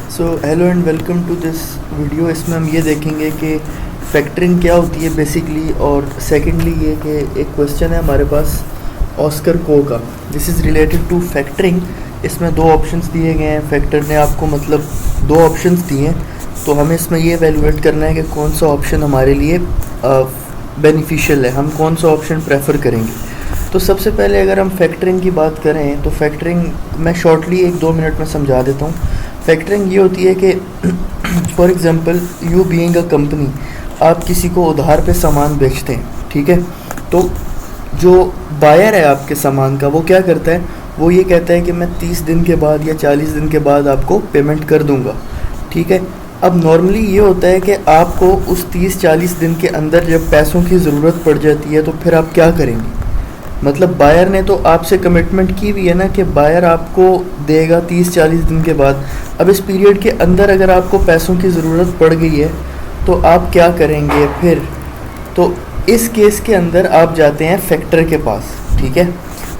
So hello and welcome to this video. इसमें हम ये देखेंगे कि फैक्टरिंग क्या होती है बेसिकली, और सेकेंडली ये कि एक क्वेश्चन है हमारे पास ऑस्कर को का। This is related to factoring. इसमें दो ऑप्शंस दिए गए हैं, फैक्टर ने आपको मतलब दो ऑप्शंस दिए हैं, तो हमें इसमें ये एवेलुएट करना है कि कौन सा ऑप्शन हमारे लिए बेनिफिशियल है, हम कौन सा ऑप्शन प्रेफर करेंगे। तो सबसे पहले अगर हम फैक्टरिंग की बात करें तो फैक्टरिंग मैं शॉर्टली 1-2 मिनट में समझा देता हूँ। फैक्टरिंग ये होती है कि for example you being a company, आप किसी को उधार पे सामान बेचते हैं, ठीक है। तो जो बायर है आपके सामान का वो क्या करता है, वो ये कहता है कि मैं 30 दिन के बाद या 40 दिन के बाद आपको पेमेंट कर दूंगा, ठीक है। अब नॉर्मली ये होता है कि आपको उस 30-40 दिन के अंदर जब पैसों की ज़रूरत पड़ जाती है तो फिर आप क्या करेंगे। मतलब बायर ने तो आपसे कमिटमेंट की हुई है ना कि बायर आपको देगा 30-40 दिन के बाद। अब इस पीरियड के अंदर अगर आपको पैसों की ज़रूरत पड़ गई है तो आप क्या करेंगे फिर। तो इस केस के अंदर आप जाते हैं फैक्टर के पास, ठीक है।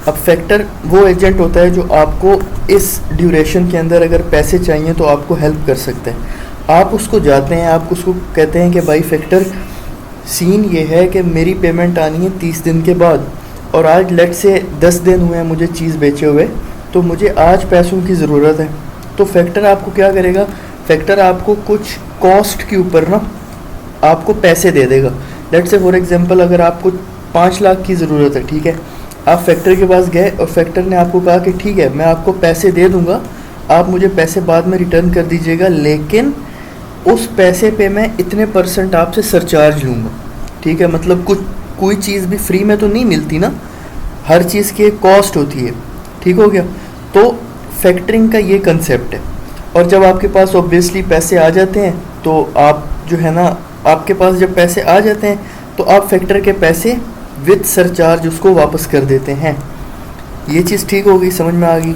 अब फैक्टर वो एजेंट होता है जो आपको इस ड्यूरेशन के अंदर अगर पैसे चाहिए तो आपको हेल्प कर सकते हैं। आप उसको जाते हैं, आप उसको कहते हैं कि भाई फैक्टर, सीन ये है कि मेरी पेमेंट आनी है 30 दिन के बाद, और आज लेट से 10 दिन हुए हैं मुझे चीज़ बेचे हुए, तो मुझे आज पैसों की ज़रूरत है। तो फैक्टर आपको क्या करेगा, फैक्टर आपको कुछ कॉस्ट के ऊपर ना आपको पैसे दे देगा। लेट से फॉर एग्जांपल अगर आपको 5 लाख की ज़रूरत है, ठीक है, आप फैक्टर के पास गए और फैक्टर ने आपको कहा कि ठीक है मैं आपको पैसे दे दूँगा, आप मुझे पैसे बाद में रिटर्न कर दीजिएगा, लेकिन उस पैसे पे मैं इतने % आपसे सरचार्ज लूँगा, ठीक है। मतलब कुछ कोई चीज़ भी फ्री में तो नहीं मिलती ना, हर चीज़ की एक कॉस्ट होती है, ठीक हो गया। तो फैक्टरिंग का ये कंसेप्ट है। और जब आपके पास ऑब्वियसली पैसे आ जाते हैं तो आप जो है ना, आपके पास जब पैसे आ जाते हैं तो आप फैक्टर के पैसे विद सरचार्ज उसको वापस कर देते हैं। ये चीज़ ठीक हो गई, समझ में आ गई।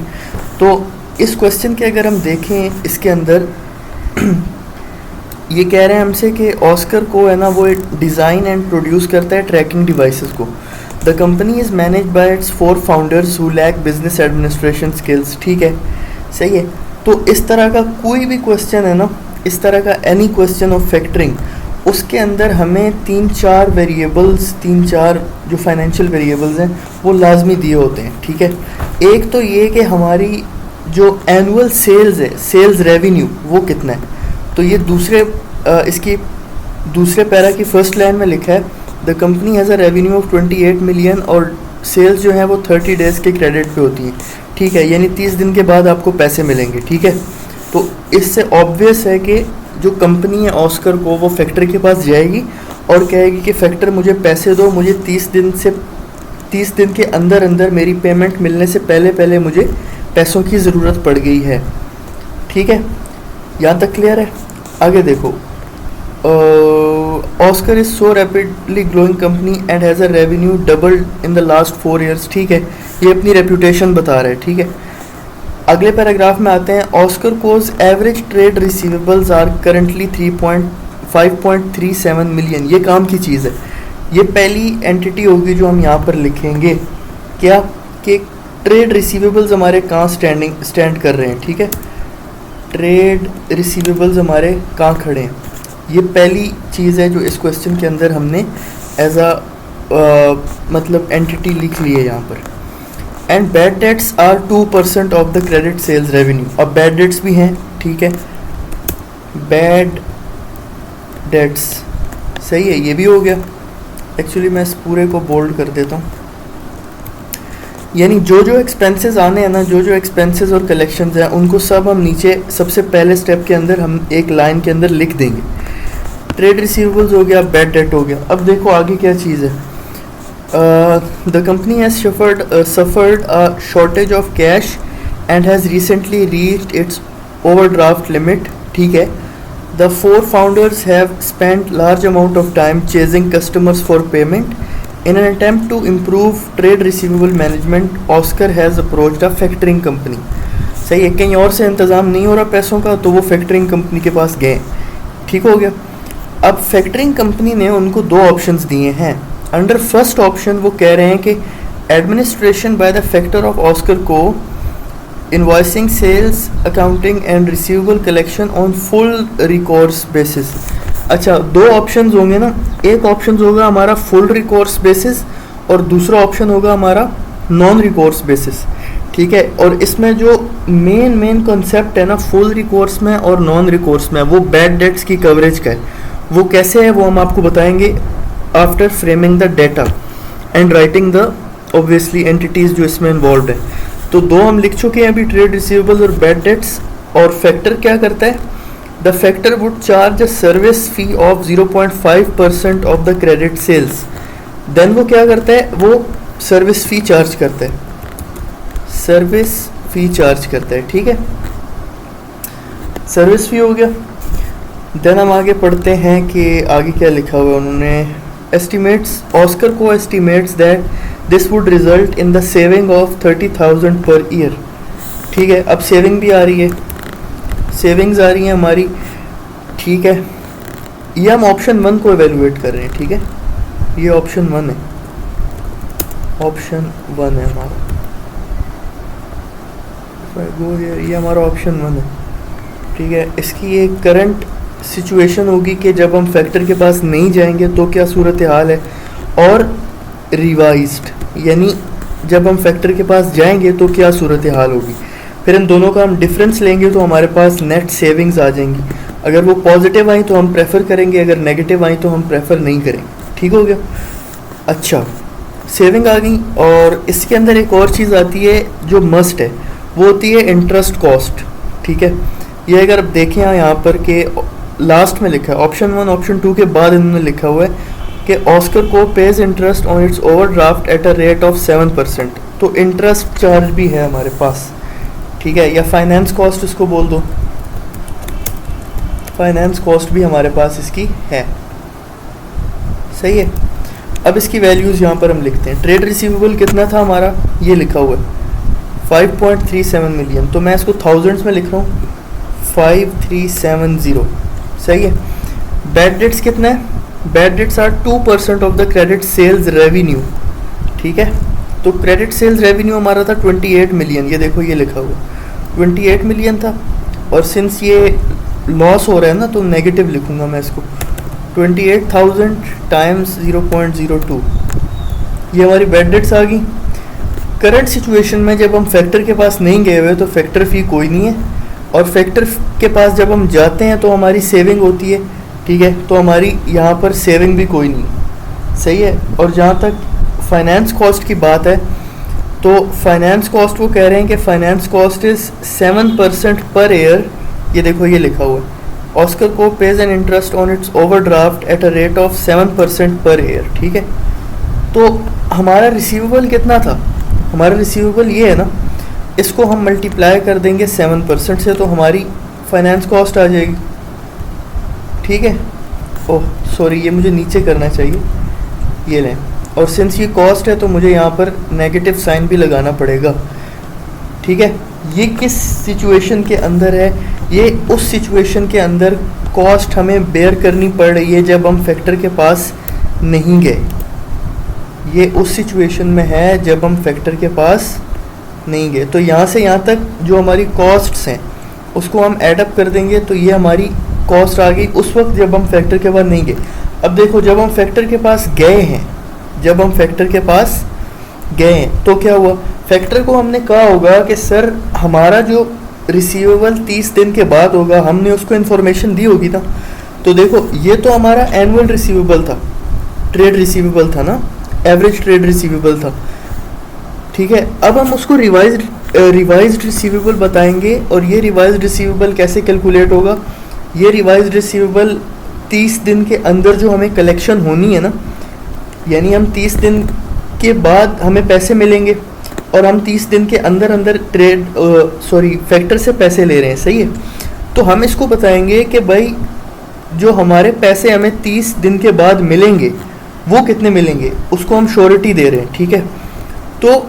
तो इस क्वेश्चन के अगर हम देखें, इसके अंदर ये कह रहे हैं हमसे कि ऑस्कर को है ना वो डिज़ाइन एंड प्रोड्यूस करता है ट्रैकिंग डिवाइसेस को। The company is manage by its 4 founders who lack business administration skills, ठीक है, सही है। तो इस तरह का कोई भी क्वेश्चन है ना, इस तरह का एनी क्वेश्चन ऑफ फैक्टरिंग, उसके अंदर हमें 3-4 वेरिएबल्स, 3-4 जो फाइनेंशियल वेरिएबल्स हैं वो लाजमी दिए होते हैं, ठीक है। एक तो ये कि हमारी जो एनुअल सेल्स है, सेल्स रेवेन्यू वो कितना है। तो ये इसकी दूसरे पैरा की फर्स्ट लाइन में लिखा है the company has a revenue of 28 million, और सेल्स जो है वो 30 डेज़ के क्रेडिट पे होती हैं, ठीक है, यानी 30 दिन के बाद आपको पैसे मिलेंगे, ठीक है। तो इससे ऑब्वियस है कि जो कंपनी है ऑस्कर को, वो फैक्टर के पास जाएगी और कहेगी कि फैक्टर मुझे पैसे दो, मुझे 30 दिन के अंदर अंदर मेरी पेमेंट मिलने से पहले मुझे पैसों की ज़रूरत पड़ गई है, ठीक है। यहाँ तक क्लियर है। आगे देखो, Oscar is so rapidly growing company and has a revenue doubled in the last 4 years, ठीक है, ये अपनी रेपुटेशन बता रहा है, ठीक है। अगले पैराग्राफ में आते हैं, Oscar Co's average trade receivables are currently 5.37 million. ये काम की चीज़ है, ये पहली एंटिटी होगी जो हम यहाँ पर लिखेंगे, क्या कि ट्रेड रिसीवेबल्स हमारे कहाँ स्टैंड कर रहे हैं, ठीक है। ट्रेड रिसीवेबल्स हमारे कहाँ खड़े हैं, ये पहली चीज़ है जो इस क्वेश्चन के अंदर हमने एज अ मतलब एंटिटी लिख ली है यहाँ पर। And bad debts are 2% of the credit sales revenue. अब बैड डेट्स भी हैं, ठीक है, बैड डेट्स, सही है, ये भी हो गया। एक्चुअली मैं इस पूरे को बोल्ड कर देता हूँ, यानी जो जो एक्सपेंसेस आने हैं ना, जो जो एक्सपेंसेस और कलेक्शंस हैं उनको सब हम नीचे सबसे पहले स्टेप के अंदर हम एक लाइन के अंदर लिख देंगे। ट्रेड रिसीवेबल्स हो गया, बैड डेट हो गया। अब देखो आगे क्या चीज़ है। The company has suffered a shortage of cash and has recently reached it's overdraft limit, ठीक है। The 4 founders have spent large amount of time chasing customers for payment. In an attempt to improve trade receivable management, Oscar has approached a factoring company. सही है, कहीं और से इंतज़ाम नहीं हो रहा पैसों का तो वो फैक्टरिंग कंपनी के पास गए, ठीक हो गया। अब फैक्टरिंग कंपनी ने उनको 2 ऑप्शंस दिए हैं। अंडर फर्स्ट ऑप्शन वो कह रहे हैं कि administration by the factor of Oscar को invoicing, sales, accounting and receivable collection on full records basis. अच्छा, दो ऑप्शंस होंगे ना, एक ऑप्शन होगा हमारा फुल रिकॉर्ड्स बेसिस और दूसरा ऑप्शन होगा हमारा नॉन रिकॉर्ड्स बेसिस। ठीक है, और इसमें जो मेन कॉन्सेप्ट है ना फुल रिकॉर्ड्स में और नॉन रिकॉर्ड्स में, वो बैड डेट्स की कवरेज का है। वो कैसे है वो हम आपको बताएंगे after framing the data and writing the obviously entities जो इसमें इन्वॉल्व है। तो दो हम लिख चुके हैं अभी, ट्रेड रिसीवेबल और बैड डेट्स। और फैक्टर क्या करता है, the factor would charge a service fee of 0.5% of the credit sales. Then वो क्या करता है, वो सर्विस फी चार्ज करता है, सर्विस फी चार्ज करता है। ठीक है, सर्विस फी हो गया। देन हम आगे पढ़ते हैं कि आगे क्या लिखा हुआ है उन्होंने। एस्टिमेट्स, ऑस्कर को estimates that this would result in the saving of 30,000 पर ईयर। ठीक है, अब सेविंग भी आ रही है, सेविंग्स आ रही हैं हमारी। ठीक है, ये हम ऑप्शन 1 को एवेलुएट कर रहे हैं। ठीक है, ये ऑप्शन 1 है, ऑप्शन 1 है हमारा। गो हियर, ये हमारा ऑप्शन 1 है। ठीक है, इसकी एक करंट सिचुएशन होगी कि जब हम फैक्टर के पास नहीं जाएंगे तो क्या सूरत हाल है, और रिवाइज्ड यानी जब हम फैक्टर के पास जाएंगे तो क्या सूरत हाल होगी। फिर इन दोनों का हम डिफरेंस लेंगे तो हमारे पास नेट सेविंग्स आ जाएंगी। अगर वो पॉजिटिव आई तो हम प्रेफर करेंगे, अगर नेगेटिव आई तो हम प्रेफर नहीं करेंगे। ठीक हो गया। अच्छा, सेविंग आ गई, और इसके अंदर एक और चीज़ आती है जो मस्ट है, वो होती है इंटरेस्ट कॉस्ट। ठीक है, ये अगर आप देखें यहाँ पर कि लास्ट में लिखा है, ऑप्शन 1 ऑप्शन 2 के बाद इन्होंने लिखा हुआ है कि ऑस्कर को page interest on it's overdraft at a rate of 7%। तो इंटरेस्ट चार्ज भी है हमारे पास। ठीक है, या फाइनेंस कॉस्ट इसको बोल दो, फाइनेंस कॉस्ट भी हमारे पास इसकी है। सही है, अब इसकी वैल्यूज़ यहाँ पर हम लिखते हैं। ट्रेड रिसीवेबल कितना था हमारा, ये लिखा हुआ है 5.37 मिलियन, तो मैं इसको थाउजेंड्स में लिख रहा हूँ 5370। सही है। बैड डेट्स कितना है, bad debts are 2% of the credit sales revenue. ठीक है, तो क्रेडिट सेल्स रेवेन्यू हमारा था 28 मिलियन, ये देखो ये लिखा हुआ 28 मिलियन था, और सिंस ये लॉस हो रहा है ना तो नेगेटिव लिखूंगा मैं इसको, 28,000 टाइम्स 0.02, ये हमारी बैड डेट्स आ गई। करंट सिचुएशन में जब हम फैक्टर के पास नहीं गए हुए तो फैक्टर फ़ी कोई नहीं है, और फैक्टर के पास जब हम जाते हैं तो हमारी सेविंग होती है। ठीक है, तो हमारी यहाँ पर सेविंग भी कोई नहीं। सही है, और जहाँ तक फाइनेंस कॉस्ट की बात है तो फाइनेंस कॉस्ट वो कह रहे हैं कि finance cost is 7% per year. ये देखो ये लिखा हुआ है, ऑस्कर को page an interest on it's overdraft at a rate of 7% पर ईयर। ठीक है, तो हमारा रिसीवेबल कितना था, हमारा रिसीवेबल ये है ना, इसको हम मल्टीप्लाई कर देंगे 7% से तो हमारी फाइनेंस कॉस्ट आ जाएगी। ठीक है, ओह सॉरी, ये मुझे नीचे करना चाहिए, ये लें, और सिंस ये कॉस्ट है तो मुझे यहाँ पर नेगेटिव साइन भी लगाना पड़ेगा। ठीक है, ये किस सिचुएशन के अंदर है, ये उस सिचुएशन के अंदर कॉस्ट हमें बेयर करनी पड़ रही है जब हम फैक्टर के पास नहीं गए। ये उस सिचुएशन में है जब हम फैक्टर के पास नहीं गए। तो यहाँ से यहाँ तक जो हमारी कॉस्ट्स हैं उसको हम ऐडअप कर देंगे, तो ये हमारी कॉस्ट आ गई उस वक्त जब हम फैक्टर के पास नहीं गए। अब देखो, जब हम फैक्टर के पास गए हैं, जब हम फैक्टर के पास गए हैं तो क्या हुआ, फैक्टर को हमने कहा होगा कि सर हमारा जो रिसीवेबल 30 दिन के बाद होगा, हमने उसको इन्फॉर्मेशन दी होगी ना। तो देखो, ये तो हमारा एनुअल रिसीवेबल था, ट्रेड रिसीवेबल था ना, एवरेज ट्रेड रिसीवेबल था। ठीक है, अब हम उसको रिवाइज्ड रिसीवेबल बताएंगे, और ये रिवाइज्ड रिसीवेबल कैसे कैलकुलेट होगा, ये रिवाइज्ड रिसीवेबल 30 दिन के अंदर जो हमें कलेक्शन होनी है ना, यानी हम 30 दिन के बाद हमें पैसे मिलेंगे और हम 30 दिन के अंदर अंदर फैक्टर से पैसे ले रहे हैं। सही है, तो हम इसको बताएंगे कि भाई जो हमारे पैसे हमें 30 दिन के बाद मिलेंगे वो कितने मिलेंगे, उसको हम श्योरिटी दे रहे हैं। ठीक है, तो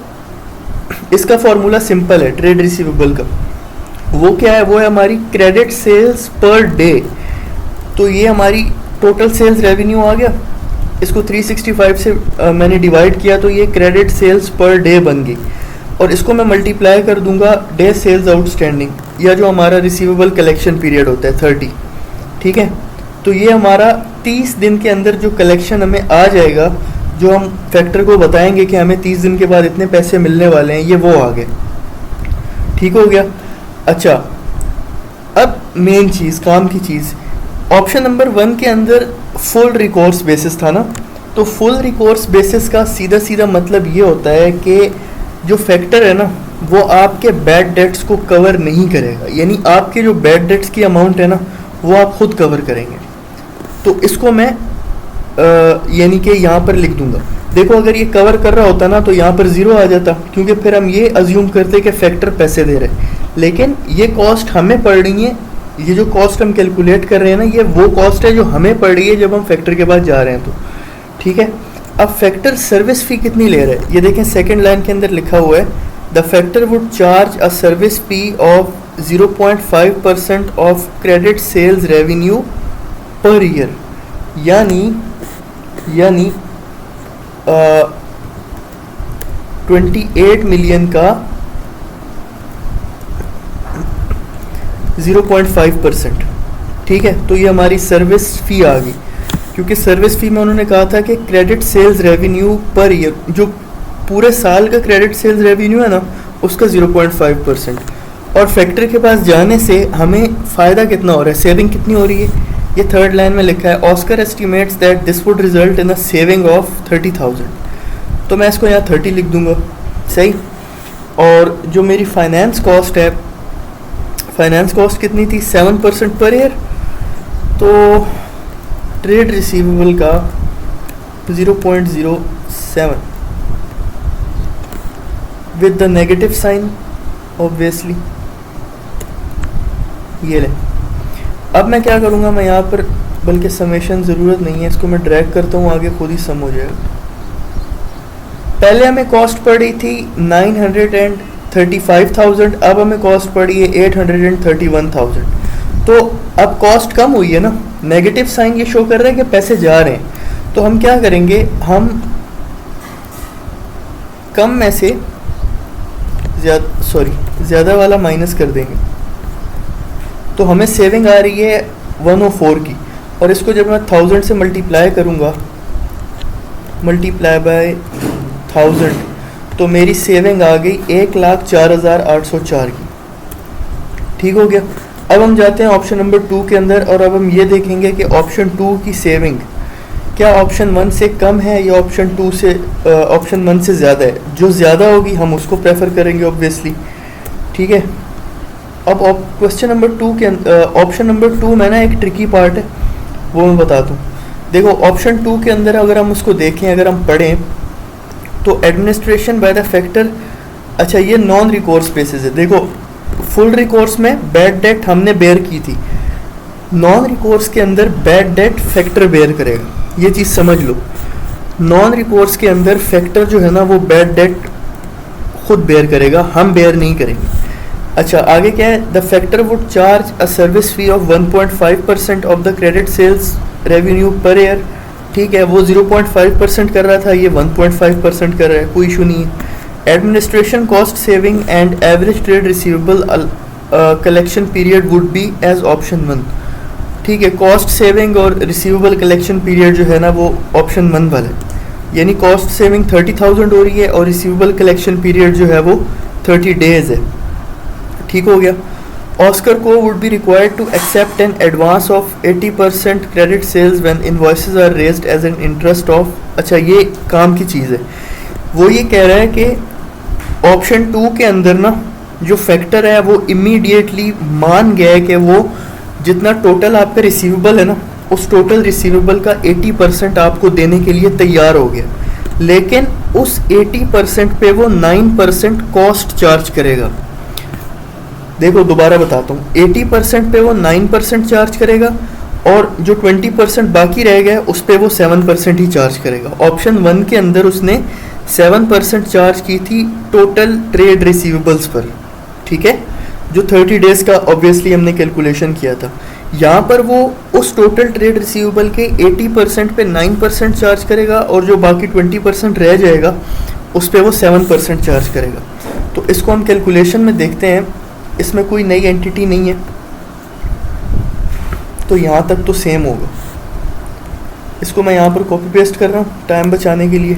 इसका फॉर्मूला सिंपल है ट्रेड रिसीवेबल का, वो क्या है, वो है हमारी क्रेडिट सेल्स पर डे। तो ये हमारी टोटल सेल्स रेवेन्यू आ गया, इसको 365 से मैंने डिवाइड किया तो ये क्रेडिट सेल्स पर डे बन गई। और इसको मैं मल्टीप्लाई कर दूंगा डे सेल्स आउटस्टैंडिंग, या जो हमारा रिसीवेबल कलेक्शन पीरियड होता है 30, ठीक है। तो ये हमारा 30 दिन के अंदर जो कलेक्शन हमें आ जाएगा, जो हम फैक्टर को बताएंगे कि हमें 30 दिन के बाद इतने पैसे मिलने वाले हैं, ये वो आ गए, ठीक हो गया। अच्छा, अब मेन चीज़, काम की चीज़, ऑप्शन नंबर 1 के अंदर फुल रिकोर्स बेसिस था ना, तो फुल रिकोर्स बेसिस का सीधा सीधा मतलब ये होता है कि जो फैक्टर है ना वो आपके बैड डेट्स को कवर नहीं करेगा, यानी आपके जो बैड डेट्स की अमाउंट है ना वो आप खुद कवर करेंगे। तो इसको मैं यानी कि यहाँ पर लिख दूंगा। देखो अगर ये कवर कर रहा होता ना तो यहाँ पर 0 आ जाता, क्योंकि फिर हम ये अज्यूम करते कि फैक्टर पैसे दे रहे हैं, लेकिन ये कॉस्ट हमें पड़ रही है, ये जो कॉस्ट हम कैलकुलेट कर रहे हैं ना ये वो कॉस्ट है जो हमें पड़ रही है जब हम फैक्टर के पास जा रहे हैं, तो ठीक है। अब फैक्टर सर्विस फी कितनी ले रहा है, ये देखें सेकंड लाइन के अंदर लिखा हुआ है, the factor would charge a service fee of 0.5% of credit sales revenue per year, यानी 28 मिलियन का 0.5%, ठीक है। तो ये हमारी सर्विस फी आ गई, क्योंकि सर्विस फी में उन्होंने कहा था कि credit sales revenue per year, जो पूरे साल का क्रेडिट सेल्स रेवेन्यू है ना उसका 0.5%, और फैक्ट्री के पास जाने से हमें फ़ायदा कितना हो रहा है, सेविंग कितनी हो रही है, ये थर्ड लाइन में लिखा है, Oscar estimates that this would result in a saving of 30,000, तो मैं इसको यहाँ 30 लिख दूंगा, सही। और जो मेरी फाइनेंस कॉस्ट है, फाइनेंस कॉस्ट कितनी थी, 7% पर ईयर, तो ट्रेड रिसीवेबल का 0.07 with the negative sign obviously, ये ले। अब मैं क्या करूँगा, मैं यहाँ पर, बल्कि समेशन ज़रूरत नहीं है, इसको मैं ड्रैग करता हूँ आगे, खुद ही सम हो जाएगा। पहले हमें कॉस्ट पड़ी थी 935,000, अब हमें कॉस्ट पड़ी है 831,000, तो अब कॉस्ट कम हुई है ना, नेगेटिव साइन ये शो कर रहा है कि पैसे जा रहे हैं। तो हम क्या करेंगे, हम कम में से ज़्यादा वाला माइनस कर देंगे, तो हमें सेविंग आ रही है 104 की, और इसको जब मैं 1000 से मल्टीप्लाई करूँगा, मल्टीप्लाई बाय 1000, तो मेरी सेविंग आ गई 1,04,804 की, ठीक हो गया। अब हम जाते हैं ऑप्शन नंबर 2 के अंदर, और अब हम ये देखेंगे कि ऑप्शन 2 की सेविंग क्या ऑप्शन 1 से कम है या ऑप्शन 2 से ऑप्शन 1 से ज़्यादा है। जो ज़्यादा होगी हम उसको प्रेफर करेंगे ऑब्वियसली, ठीक है। अब क्वेश्चन नंबर 2 के ऑप्शन नंबर 2 में ना एक ट्रिकी पार्ट है, वो मैं बताता हूँ। देखो ऑप्शन 2 के अंदर अगर हम उसको देखें, अगर हम पढ़ें, तो एडमिनिस्ट्रेशन बाय द फैक्टर, अच्छा ये नॉन रिकोर्स बेसिस है। देखो फुल रिकोर्स में बैड डेट हमने बेयर की थी, नॉन रिकोर्स के अंदर बैड डेट फैक्टर बेयर करेगा, ये चीज़ समझ लो। नॉन रिकोर्स के अंदर फैक्टर जो है ना वो बैड डेट खुद बेयर करेगा, हम बेयर नहीं करेंगे। अच्छा आगे क्या है, the factor would charge a service fee of 1.5% of the credit sales revenue per year, ठीक है। वो 0.5% कर रहा था, ये 1.5% कर रहा है, कोई इशू नहीं है। Administration cost saving and average trade receivable collection period would be as option 1, ठीक है। कॉस्ट सेविंग और रिसीवेबल कलेक्शन पीरियड जो है ना वो ऑप्शन 1 वाला है, यानी कॉस्ट सेविंग 30,000 हो रही है और रिसीवेबल कलेक्शन पीरियड जो है वो 30 डेज है, ठीक हो गया। Oscar Co would be required to accept an advance of 80% credit sales when invoices are raised as an interest of, अच्छा ये काम की चीज़ है। वो ये कह रहा है कि ऑप्शन 2 के अंदर ना जो फैक्टर है वो इमीडिएटली मान गया है कि वो जितना टोटल आपका रिसीवेबल है ना उस टोटल रिसीवेबल का 80% आपको देने के लिए तैयार हो गया, लेकिन उस 80% पे वो 9% कॉस्ट चार्ज करेगा। देखो दोबारा बताता हूँ, 80% पे वो 9% चार्ज करेगा और जो 20% बाकी रह गया उस पे वो 7% ही चार्ज करेगा। ऑप्शन 1 के अंदर उसने 7% चार्ज की थी टोटल ट्रेड रिसीवेबल्स पर, ठीक है, जो 30 डेज का ऑब्वियसली हमने कैलकुलेशन किया था। यहाँ पर वो उस टोटल ट्रेड रिसीवेबल के 80% पे 9% चार्ज करेगा और जो बाकी 20% रह जाएगा उस पे वो 7% चार्ज करेगा। तो इसको हम कैलकुलेशन में देखते हैं, इसमें कोई नई एंटिटी नहीं है, तो यहाँ तक तो सेम होगा। इसको मैं यहाँ पर कॉपी पेस्ट कर रहा हूँ टाइम बचाने के लिए,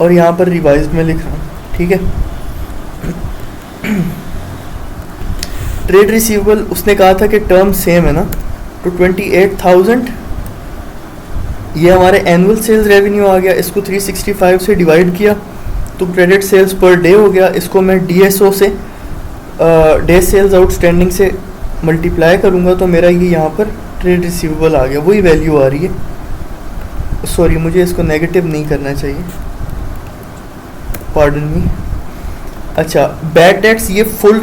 और यहाँ पर रिवाइज्ड में लिख रहा हूँ, ठीक है। ट्रेड रिसीवेबल उसने कहा था कि टर्म सेम है ना, तो 28,000 ये हमारे एनुअल सेल्स रेवेन्यू आ गया। इसको 365 से डिवाइड किया तो क्रेडिट सेल्स पर डे हो गया। इसको मैं DSO से डे सेल्स आउटस्टैंडिंग से मल्टीप्लाई करूँगा तो मेरा ये यहाँ पर ट्रेड रिसीवेबल आ गया, वही वैल्यू आ रही है। सॉरी, मुझे इसको नेगेटिव नहीं करना चाहिए, पार्डन मी। अच्छा, बैड डेट्स ये फुल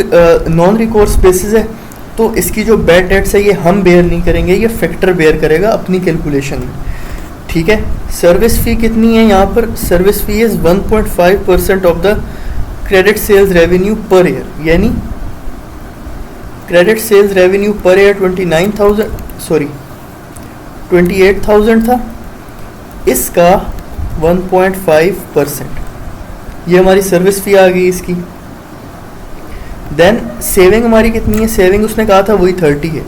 नॉन रिकोर्स बेसिस है, तो इसकी जो बैड डेट्स है ये हम बेयर नहीं करेंगे, ये फैक्टर बेयर करेगा अपनी कैलकुलेशन में, ठीक है। सर्विस फ़ी कितनी है यहाँ पर? Service fee is 1.5% of the credit sales revenue per year, यानी credit sales revenue per year 28,000 था, इसका 1.5%, ये हमारी सर्विस फ़ी आ गई इसकी। देन सेविंग हमारी कितनी है? सेविंग उसने कहा था वही 30 है।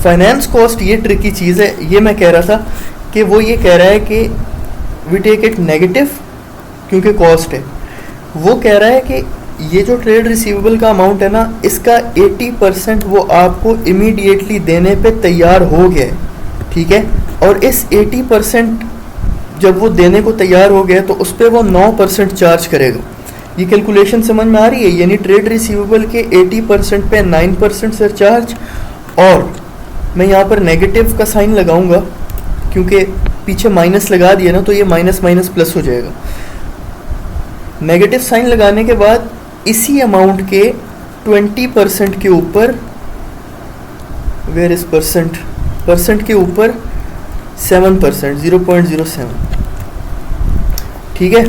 फाइनेंस कॉस्ट ये ट्रिकी चीज़ है, ये मैं कह रहा था कि वो ये कह रहा है कि वी टेक इट नेगेटिव क्योंकि कॉस्ट है। वो कह रहा है कि ये जो ट्रेड रिसीवेबल का अमाउंट है ना, इसका 80% वो आपको इमीडिएटली देने पे तैयार हो गया है, ठीक है। और इस 80% जब वो देने को तैयार हो गया तो उस पर वो 9% चार्ज करेगा। ये कैलकुलेशन समझ में आ रही है? यानी ट्रेड रिसीवेबल के 80% पे 9% सरचार्ज, और मैं यहाँ पर नेगेटिव का साइन लगाऊंगा क्योंकि पीछे माइनस लगा दिया ना, तो ये माइनस माइनस प्लस हो जाएगा। नेगेटिव साइन लगाने के बाद इसी अमाउंट के 20% के ऊपर, वेयर इज परसेंट के ऊपर 7%, 0.07, ठीक है।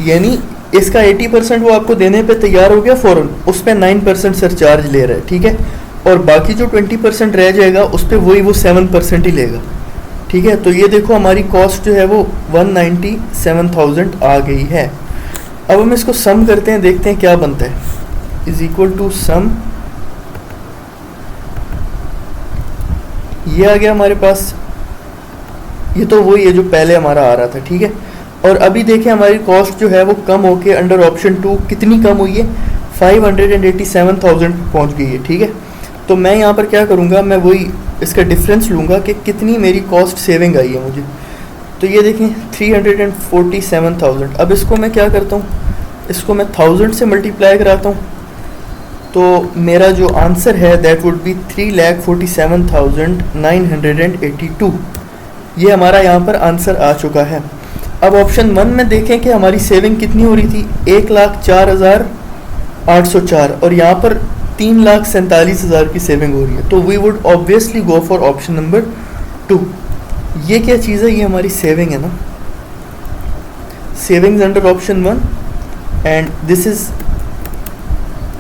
यानी इसका 80% वो आपको देने पे तैयार हो गया फ़ौरन, उस पर 9% सरचार्ज ले रहा है, ठीक है। और बाकी जो 20% रह जाएगा उस पर वही वो 7% ही लेगा, ठीक है। तो ये देखो हमारी कॉस्ट जो है वो 197,000 आ गई है। अब हम इसको सम करते हैं, देखते हैं क्या बनता है। इज इक्वल टू सम, ये आ गया हमारे पास, ये तो वही है जो पहले हमारा आ रहा था, ठीक है। और अभी देखें हमारी कॉस्ट जो है वो कम होके अंडर ऑप्शन 2 कितनी कम हुई है? 587,000 पहुंच गई है, ठीक है। तो मैं यहाँ पर क्या करूँगा, मैं वही इसका डिफरेंस लूँगा कि कितनी मेरी कॉस्ट सेविंग आई है मुझे। तो ये देखें 347,000। अब इसको मैं क्या करता हूँ, इसको मैं 1000 से मल्टीप्लाई कराता हूँ, तो मेरा जो आंसर है दैट वुड बी 3,47,982। ये हमारा यहाँ पर आंसर आ चुका है। अब ऑप्शन 1 में देखें कि हमारी सेविंग कितनी हो रही थी, 1,04,804, और यहाँ पर 3,47,000 की सेविंग हो रही है। तो we would obviously go for option number 2। ये क्या चीज़ है? ये हमारी सेविंग है ना, savings under option 1 and this is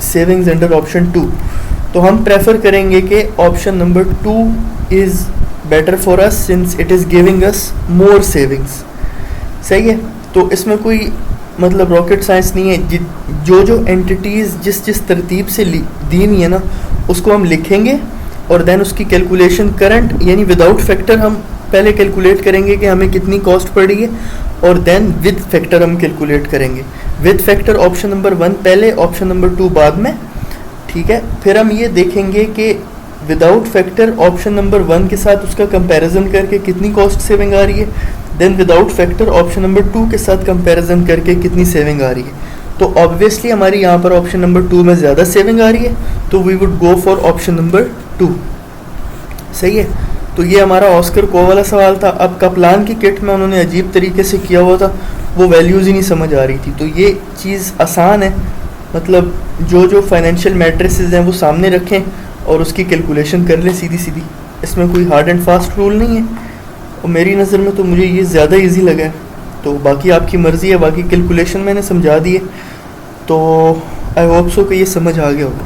savings under option 2। तो हम प्रेफर करेंगे कि option number 2 is better for us since it is giving us more savings, सही है। तो इसमें कोई मतलब रॉकेट साइंस नहीं है। जो एंटिटीज़ जिस तरतीब से दी हुई है ना, उसको हम लिखेंगे और देन उसकी कैलकुलेशन करंट यानी विदाउट फैक्टर हम पहले कैलकुलेट करेंगे कि हमें कितनी कॉस्ट पड़ी है, और देन विद फैक्टर हम कैलकुलेट करेंगे। विद फैक्टर ऑप्शन नंबर 1 पहले, ऑप्शन नंबर 2 बाद में, ठीक है। फिर हम ये देखेंगे कि विदाउट फैक्टर ऑप्शन नंबर 1 के साथ उसका कंपैरिजन करके कितनी कॉस्ट सेविंग आ रही है, then without factor option number 2 के साथ कंपैरिजन करके कितनी सेविंग आ रही है। तो ऑब्वियसली हमारी यहाँ पर ऑप्शन नंबर 2 में ज़्यादा सेविंग आ रही है, तो we would go for option number 2, सही है। तो ये हमारा ऑस्कर को वाला सवाल था। अब कपलान की किट में उन्होंने अजीब तरीके से किया हुआ था, वो वैल्यूज़ ही नहीं समझ आ रही थी। तो ये चीज़ आसान है, मतलब जो फाइनेंशियल मैट्रिसेस हैं वो सामने रखें और उसकी कैलकुलेशन कर लें सीधी सीधी। इसमें कोई हार्ड एंड फास्ट रूल नहीं है, और मेरी नज़र में तो मुझे ये ज़्यादा इजी लगा है। तो बाकी आपकी मर्ज़ी है, बाकी कैलकुलेशन मैंने समझा दी है, तो आई होप सो कि ये समझ आ गया होगा।